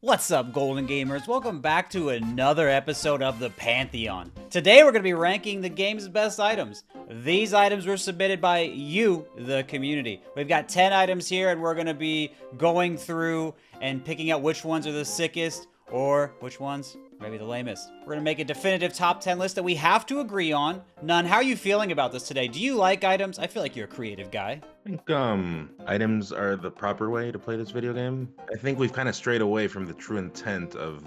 What's up, Golden Gamers? Welcome back to another episode of the Pantheon. Today we're going to be ranking the game's best items. These items were submitted by you, the community. We've got 10 items here and we're going to be going through and picking out which ones are the sickest or which ones maybe the lamest. We're going to make a definitive top 10 list that we have to agree on. Nun, how are you feeling about this today? Do you like items? I feel like you're a creative guy. I think items are the proper way to play this video game. I think we've kind of strayed away from the true intent of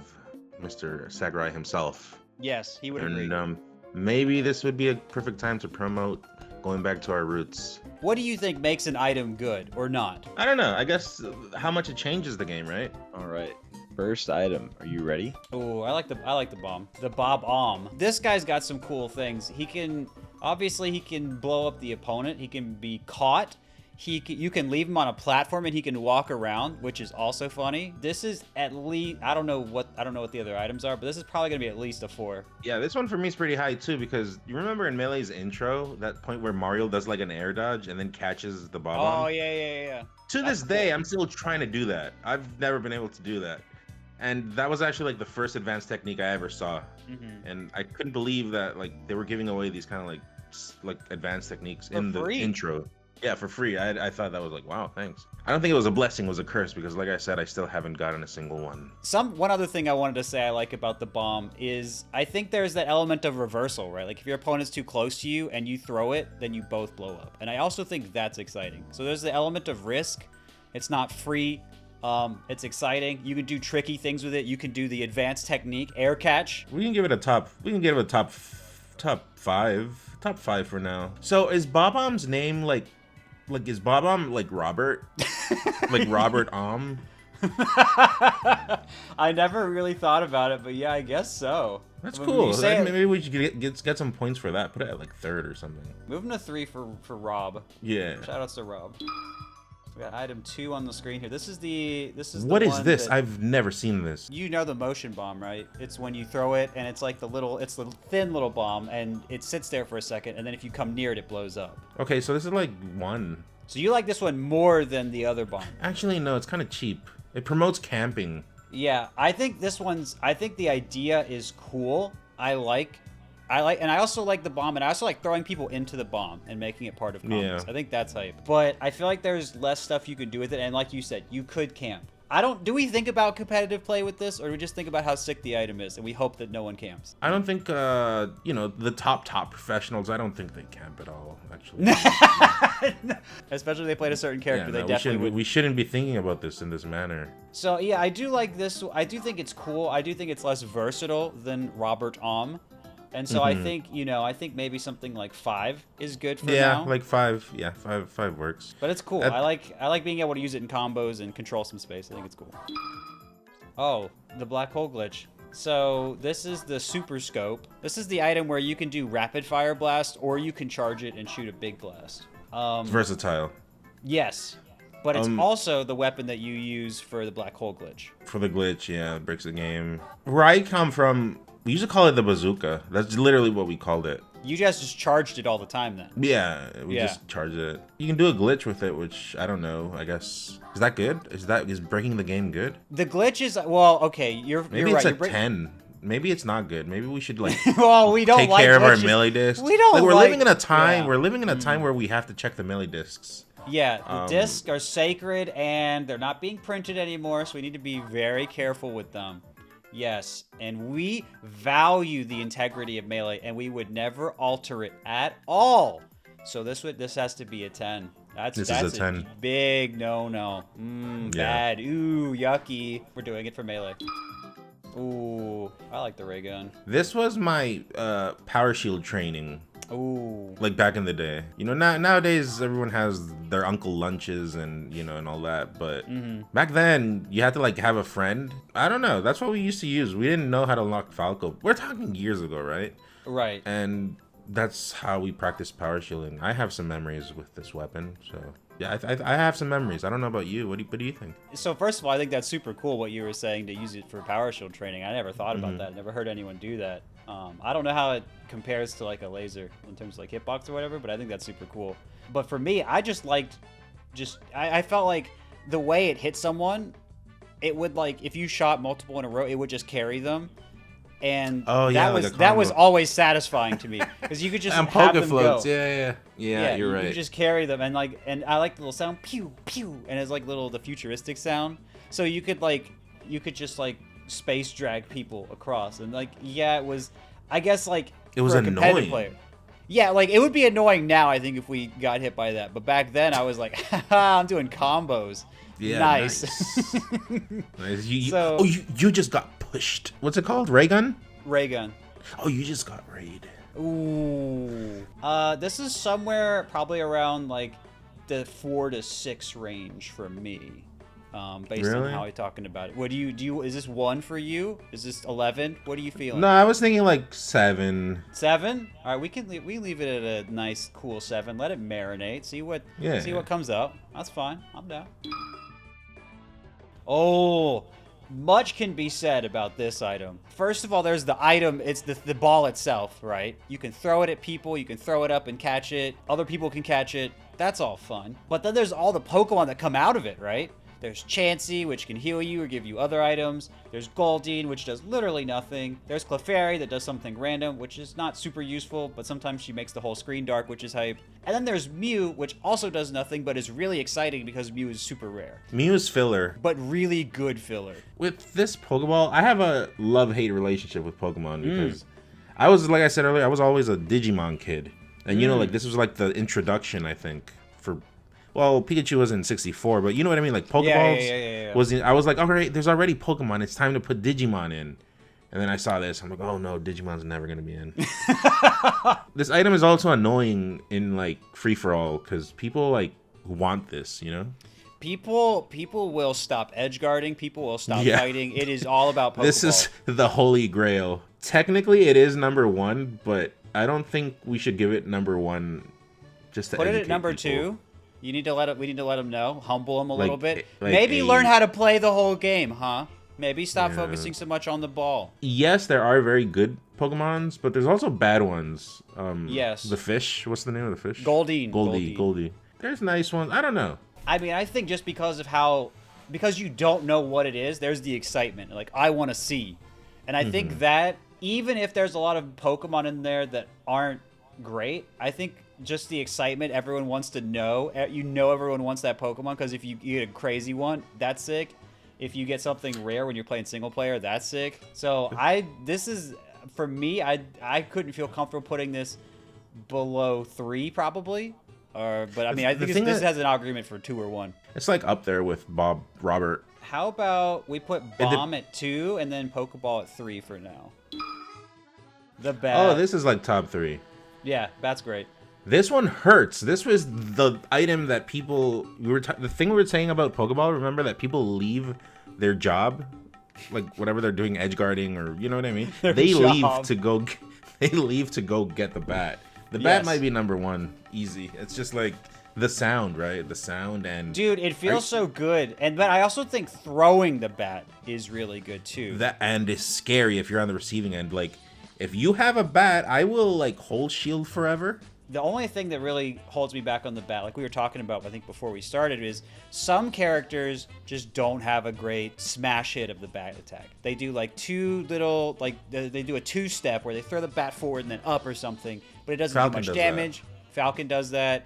Mr. Sakurai himself. Yes, he would agree. And maybe this would be a perfect time to promote going back to our roots. What do you think makes an item good or not? I don't know. I guess how much it changes the game, right? All right. First item. Are you ready? Oh, I like the bomb. The bob-omb. This guy's got some cool things. He can blow up the opponent. He can be caught. You can leave him on a platform and he can walk around, which is also funny. This is at least I don't know what the other items are, but this is probably gonna be at least a 4. Yeah, this one for me is pretty high too, because you remember in Melee's intro, that point where Mario does like an air dodge and then catches the bob-omb? Oh yeah. To this day, I'm still trying to do that. I've never been able to do that. And that was actually like the first advanced technique I ever saw. And I couldn't believe that like they were giving away these kind of like advanced techniques in the intro. Yeah, for free. I thought that was like, wow, thanks. I don't think it was a blessing, it was a curse, because like I said, I still haven't gotten a single one. One other thing I wanted to say I like about the bomb is I think there's that element of reversal, right? Like if your opponent's too close to you and you throw it, then you both blow up. And I also think that's exciting. So there's the element of risk. It's not free. It's exciting. You can do tricky things with it. You can do the advanced technique, air catch. We can give it a top 5. Top 5 for now. So is bob-omb's name like is bob-omb like Robert? Like Robert Omb? I never really thought about it, but yeah, I guess so. That's cool. Maybe we should get some points for that. Put it at like 3rd or something. Moving to 3 for Rob. Yeah. Shoutouts to Rob. We got item 2 on the screen here. This is what is this? I've never seen this. You know the motion bomb, right? It's when you throw it and it's like the thin little bomb and it sits there for a second and then if you come near it, it blows up. Okay, so this is like 1. So you like this one more than the other bomb? Actually, no, it's kind of cheap. It promotes camping. Yeah, I think the idea is cool. And I also like the bomb, and I also like throwing people into the bomb and making it part of combos. Yeah. I think that's hype. But I feel like there's less stuff you can do with it, and like you said, you could camp. Do we think about competitive play with this, or do we just think about how sick the item is, and we hope that no one camps? I don't think, the top professionals, I don't think they camp at all, actually. Especially if they played a certain character, they definitely would. We shouldn't be thinking about this in this manner. So, yeah, I do like this. I do think it's cool. I do think it's less versatile than Robert Omb. And so I think maybe something like 5 is good for now. Yeah, like 5. Yeah, 5 works. But it's cool. I like being able to use it in combos and control some space. I think it's cool. Oh, the black hole glitch. So this is the super scope. This is the item where you can do rapid fire blast or you can charge it and shoot a big blast. It's versatile. Yes. But it's also the weapon that you use for the black hole glitch. For the glitch, yeah, it breaks the game. Where I come from, we used to call it the bazooka. That's literally what we called it. You guys just charged it all the time then? Yeah, we just charged it. You can do a glitch with it, which I don't know. I guess is that good? Is breaking the game good? The glitch is okay. You're maybe right. It's a 10. Maybe it's not good. Maybe we should like well, we don't take like care of our glitches. melee discs. We don't. We're like, living in a time. Yeah. We're living in a time where we have to check the melee discs. Yeah, the discs are sacred and they're not being printed anymore, so we need to be very careful with them. Yes, and we value the integrity of Melee, and we would never alter it at all. So this has to be a 10. That's is a 10. Big no. Bad. Ooh, yucky. We're doing it for Melee. Ooh, I like the ray gun. This was my power shield training. Ooh. Like back in the day. Nowadays everyone has their uncle lunches and and all that, but back then you had to like have a friend. I don't know, that's what we used to use. We didn't know how to unlock Falco. We're talking years ago, right? Right. And that's how we practiced power shielding. I have some memories with this weapon, so yeah, I have some memories. I don't know about you. What do you think? So first of all, I think that's super cool what you were saying to use it for power shield training. I never thought about that. Never heard anyone do that. I don't know how it compares to like a laser in terms of like hitbox or whatever, but I think that's super cool. But for me, I just liked, I felt like the way it hit someone, it would like if you shot multiple in a row, it would just carry them. And Oh, yeah, like a that was combo. always satisfying to me because you could just And have poker them floats. go. Yeah, you're you right. could just carry them and I like the little sound pew pew and it's like the futuristic sound. So you could just like space drag people across and like it was I guess like It was for a competitive annoying. player. Yeah, like it would be annoying now I think if we got hit by that. But back then I was like, haha, I'm doing combos. Yeah, nice. Nice. So- You just got pushed. What's it called? Ray gun? Ray gun. Oh, you just got raid. Ooh. This is somewhere probably around like the 4 to 6 range for me. Based on Really? how I'm talking about it. What do you is this 1 for you? Is this 11? What are you feeling? No, I was thinking like 7. 7? All right, we leave it at a nice cool 7. Let it marinate. See what comes up. That's fine. I'm down. Oh, much can be said about this item. First of all, there's the item. It's the ball itself, right? You can throw it at people. You can throw it up and catch it. Other people can catch it. That's all fun. But then there's all the Pokemon that come out of it, right? There's Chansey, which can heal you or give you other items. There's Goldeen, which does literally nothing. There's Clefairy that does something random, which is not super useful, but sometimes she makes the whole screen dark, which is hype. And then there's Mew, which also does nothing, but is really exciting because Mew is super rare. Mew is filler. But really good filler. With this Pokeball, I have a love-hate relationship with Pokemon because I was, like I said earlier, I was always a Digimon kid. And you know, like this was like the introduction, I think, for... Well, Pikachu was in 64, but you know what I mean? Like, Pokeballs yeah. I was like, all right, there's already Pokemon. It's time to put Digimon in. And then I saw this. I'm like, oh, no, Digimon's never going to be in. This item is also annoying in, like, free-for-all because people, like, want this, you know? People will stop edge guarding. People will stop Yeah. fighting. It is all about Pokeball. This is the holy grail. Technically, it is number 1, but I don't think we should give it number 1 just to Put it at educate number people. 2. We need to let them know, humble them a little bit. like Maybe a- learn how to play the whole game, huh? Maybe stop Yeah. focusing so much on the ball. Yes, there are very good Pokemons, but there's also bad ones. Yes. The fish. What's the name of the fish? Goldeen. Goldie. There's nice ones. I don't know. I mean, I think just because you don't know what it is, there's the excitement. Like, I want to see. And I think that even if there's a lot of Pokemon in there that aren't great, I think just the excitement, everyone wants to know. Everyone wants that Pokemon because if you get a crazy one, that's sick. If you get something rare when you're playing single player, that's sick. So this is, for me, I couldn't feel comfortable putting this below 3 probably. But I mean, I think this has an argument for 2 or 1. It's like up there with Bob Robert. How about we put Bomb at 2 and then Pokeball at 3 for now? The bat. Oh, this is like top 3. Yeah, bat's great. This one hurts. This was the item that people the thing we were saying about Pokeball. Remember that people leave their job, like whatever they're doing, edge guarding or you know what I mean. Their They job. leave to go. They leave to go get the bat. The bat might be number 1, easy. It's just like the sound, right? The sound and Dude, it feels so good. But I also think throwing the bat is really good too. that and it's scary if you're on the receiving end. Like if you have a bat, I will like hold shield forever. The only thing that really holds me back on the bat, like we were talking about, I think before we started, is some characters just don't have a great smash hit of the bat attack. They do like two little, like they do a 2-step where they throw the bat forward and then up or something, but it doesn't Falcon do much does damage. Falcon does that.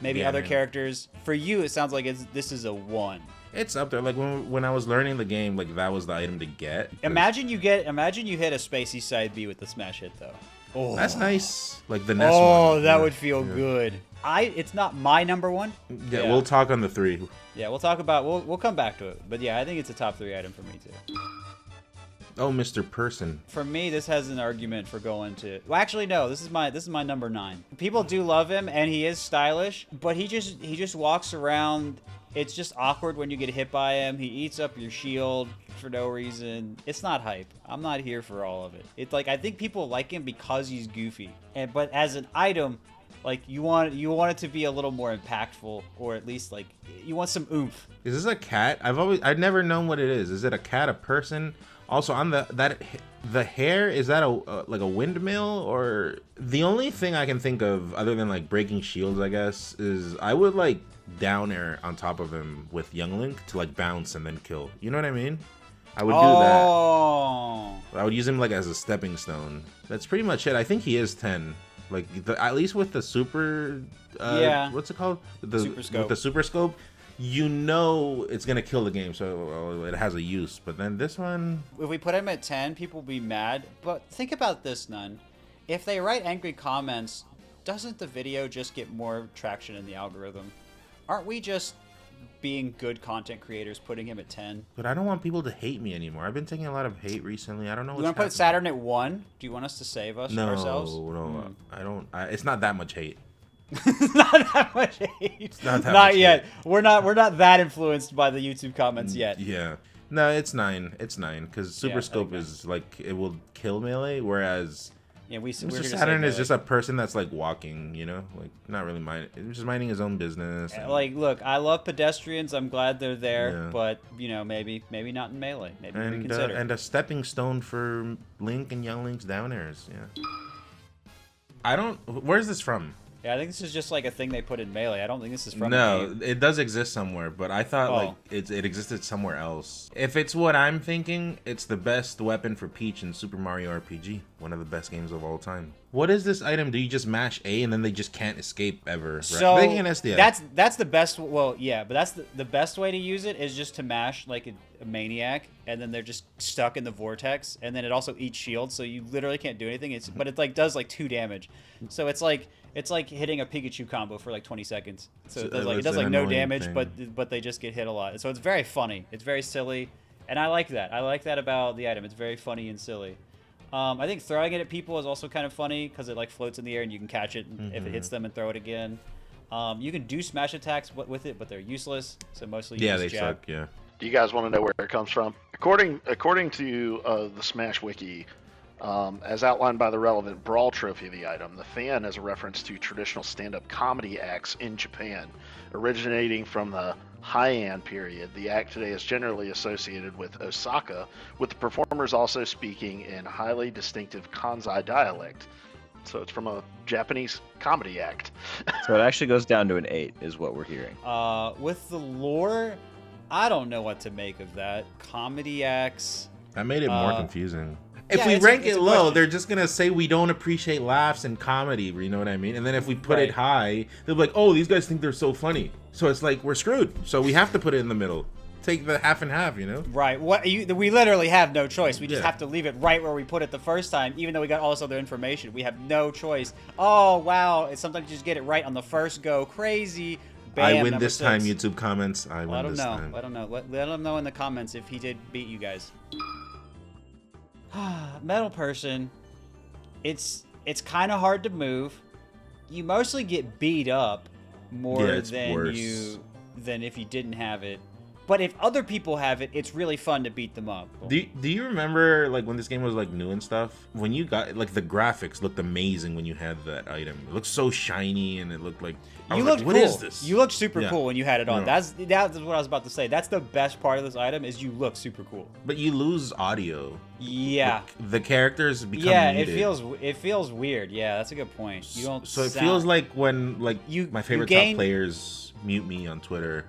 Maybe yeah, other man. characters. For you, it sounds like this is a 1. It's up there. Like when I was learning the game, like that was the item to get. 'cause Imagine you hit a Spacey side B with the smash hit though. Oh, that's nice. Like the Ness Oh, one. that Yeah. would feel good. It's not my number 1. Yeah, we'll talk on the 3. Yeah, we'll come back to it. But yeah, I think it's a top 3 item for me too. Oh, Mr. Person. For me, this has an argument for going to. Well, actually, no. This is my number 9. People do love him, and he is stylish, but he just walks around. It's just awkward when you get hit by him. He eats up your shield for no reason. It's not hype. I'm not here for all of it. It's like I think people like him because he's goofy. But as an item, Like you want it to be a little more impactful, or at least like you want some oomph. Is this a cat? I've never known what it is. Is it a cat, a person? Also, on the hair, is that like a windmill? Or the only thing I can think of other than like breaking shields, I guess, is I would like down air on top of him with Young Link to like bounce and then kill. You know what I mean? I would do that. I would use him like as a stepping stone. That's pretty much it. I think he is 10. Like at least with the super, what's it called? Super scope. With the super scope, you know it's gonna kill the game, so it has a use. But then this one, if we put him at 10, people will be mad. But think about this, Nun. If they write angry comments, doesn't the video just get more traction in the algorithm? Aren't we just being good content creators putting him at 10? But I don't want people to hate me anymore. I've been taking a lot of hate recently. I don't know. You want to put Saturn at 1? Do you want us to save us ourselves? No, I don't. It's not that much hate. Not that much hate. It's not that not much yet. hate. We're not that influenced by the YouTube comments yet. Yeah. No, it's 9. It's 9 because Super Scope is like it will kill melee, whereas Mr. Saturn is just a person that's like walking, you know, like not really just minding his own business. Like, look, I love pedestrians. I'm glad they're there, but you know, maybe not in melee. Maybe reconsider. And a stepping stone for Link and Young Link's down airs. Yeah. Where's this from? Yeah, I think this is just like a thing they put in melee. I don't think this is from. No, it does exist somewhere, but I thought like it existed somewhere else. If it's what I'm thinking, it's the best weapon for Peach in Super Mario RPG, one of the best games of all time. What is this item? Do you just mash A and then they just can't escape ever? Right? So they can SDF. That's the best. Well, yeah, but that's the best way to use it is just to mash like a maniac, and then they're just stuck in the vortex, and then it also eats shields, so you literally can't do anything. But it like does like 2 damage, so it's like hitting a Pikachu combo for like 20 seconds. So it does like no damage, but they just get hit a lot. So it's very funny. It's very silly, and I like that. I like that about the item. It's very funny and silly. I think throwing it at people is also kind of funny because it like floats in the air and you can catch it if it hits them and throw it again. You can do smash attacks with it, but they're useless. So mostly you they jab. suck. Yeah. Do you guys want to know where it comes from? According to the Smash Wiki, as outlined by the relevant Brawl trophy of the item, the fan is a reference to traditional stand-up comedy acts in Japan, originating from the Heian period. The act today is generally associated with Osaka, with the performers also speaking in highly distinctive Kansai dialect. So it's from a Japanese comedy act. So it actually goes down to an 8, is what we're hearing. With the lore, I don't know what to make of that. Comedy acts. That made it more confusing. If we it's rank it low, question. they're just gonna say we don't appreciate laughs and comedy. You know what I mean? And then if we put it high, they'll be like, "Oh, these guys think they're so funny." So it's like we're screwed. So we have to put it in the middle. Take the half and half. You know? Right. We literally have no choice. We just have to leave it right where we put it the first time, even though we got all this other information. We have no choice. Oh wow! It's sometimes you just get it right on the first go. Crazy. Bam, I win this 6. time, YouTube comments. I win this time. I don't know. Let him know in the comments if he did beat you guys. Metal person, it's kind of hard to move. You mostly get beat up more than if you didn't have it. But if other people have it, it's really fun to beat them up. Do you remember like when this game was like new and stuff? When you got like the graphics looked amazing when you had that item. It looked so shiny and it looked like what is this? You looked super cool when you had it on. Yeah. That's what I was about to say. That's the best part of this item is you look super cool. But you lose audio. Yeah. The characters become muted. it feels weird. Yeah, that's a good point. You don't. So it feels like when like my favorite top players mute me on Twitter.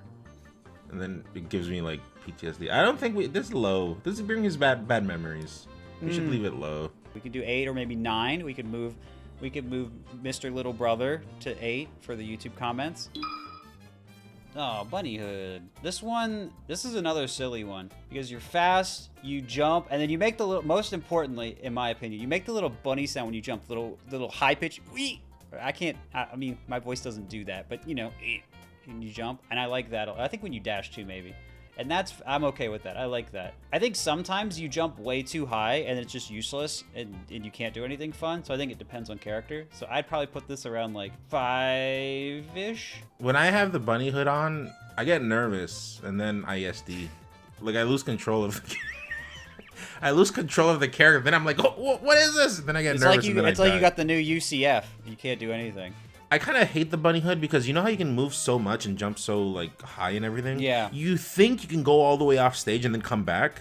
And then it gives me like PTSD. I don't think this is low. This is bringing us bad memories. We should leave it low. We could do 8 or maybe 9. We could move Mr. Little Brother to 8 for the YouTube comments. Oh, Bunny Hood. This is another silly one because you're fast, you jump, and then you make the little. Most importantly, in my opinion, you make the little bunny sound when you jump. Little high pitch. Wee. I can't. I mean, my voice doesn't do that, but you know. When you jump, and I like that. I think when you dash too, maybe. And I'm okay with that. I like that. I think sometimes you jump way too high and it's just useless and you can't do anything fun. So I think it depends on character. So I'd probably put this around like 5-ish. When I have the bunny hood on, I get nervous and then I SD. Like I lose control of the character. Then I'm like, oh, what is this? Then I get nervous. It's like you got the new UCF. You can't do anything. I kind of hate the bunny hood because you know how you can move so much and jump so like high and everything? Yeah. You think you can go all the way off stage and then come back,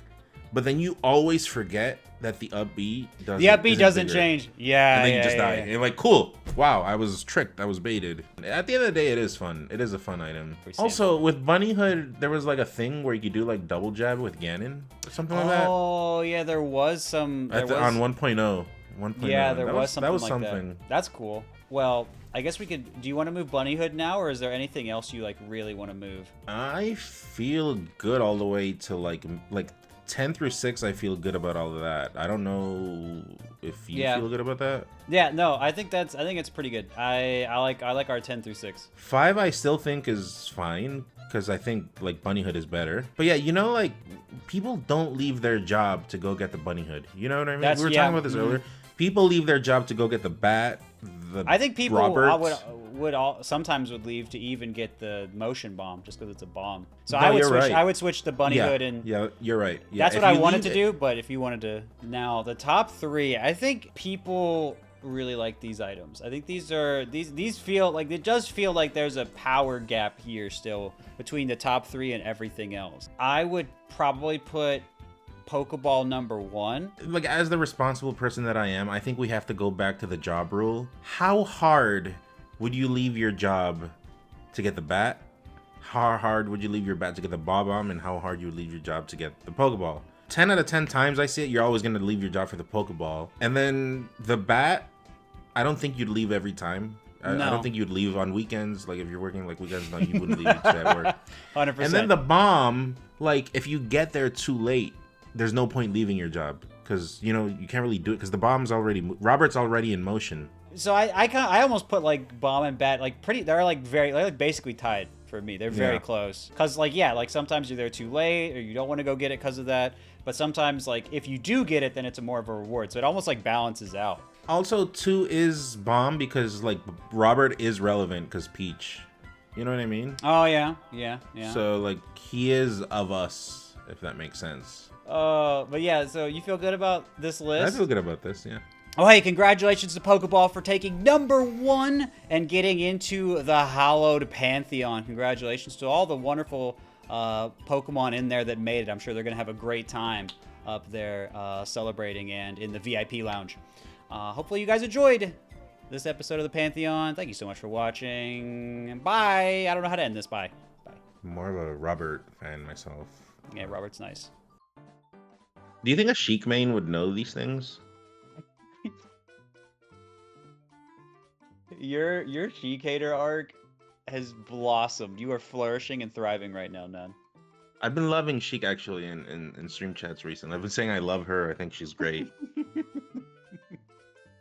but then you always forget that the up B doesn't. The up B isn't doesn't bigger. change. Yeah. And then yeah, you just yeah, die. yeah. And you're like, cool. Wow, I was tricked. I was baited. At the end of the day, it is fun. It is a fun item. Also, with Bunny Hood, there was like a thing where you could do like double jab with Ganon or something like that. Oh, yeah, there was some. On 1.0. 1.0. Yeah, there was something that was like something. that. That's cool. Well, I guess we could. Do you want to move Bunny Hood now, or is there anything else you like really want to move? I feel good all the way to like 10 through 6. I feel good about all of that. I don't know if you feel good about that. Yeah, no, I think it's pretty good. I like our 10 through 6. 5 I still think is fine because I think like Bunny Hood is better. But yeah, you know, like people don't leave their job to go get the Bunny Hood. You know what I mean? We were talking about this earlier. People leave their job to go get the bat. I think people Roberts. would sometimes leave to even get the motion bomb just because it's a bomb. So No, I would you're switch. right. I would switch the Bunny Hood and. Yeah, you're right. Yeah, That's if what I you wanted leave to do, but if you wanted to. Now, the top 3, I think people really like these items. I think these feel like, it does feel like there's a power gap here still between the top 3 and everything else. I would probably put Pokeball number 1. Like, as the responsible person that I am, I think we have to go back to the job rule. How hard would you leave your job to get the bat? How hard would you leave your bat to get the bob-omb? And how hard you would leave your job to get the Pokeball? 10 out of 10 times I see it, you're always going to leave your job for the Pokeball. And then the bat, I don't think you'd leave every time. I don't think you'd leave on weekends. Like, if you're working like weekends, no, you wouldn't leave each day at work. 100%. And then the bomb, like, if you get there too late, there's no point leaving your job because, you know, you can't really do it because the bomb's already, Robert's already in motion. So I almost put like bomb and bat like they're like basically tied for me. They're very close because like sometimes you're there too late or you don't want to go get it because of that. But sometimes like if you do get it, then it's more of a reward. So it almost like balances out. Also, 2 is bomb because like Robert is relevant because Peach. You know what I mean? Oh yeah. So like he is of us, if that makes sense. But yeah, so you feel good about this list? I feel good about this, yeah. Oh, hey, congratulations to Pokeball for taking number 1 and getting into the hallowed Pantheon. Congratulations to all the wonderful Pokemon in there that made it. I'm sure they're going to have a great time up there celebrating and in the VIP lounge. Hopefully you guys enjoyed this episode of the Pantheon. Thank you so much for watching. Bye. I don't know how to end this. Bye. Bye. More of a Robert fan myself. Yeah, Robert's nice. Do you think a Sheik main would know these things? Your Sheik hater arc has blossomed. You are flourishing and thriving right now, Nun. I've been loving Sheik actually in stream chats recently. I've been saying I love her. I think she's great.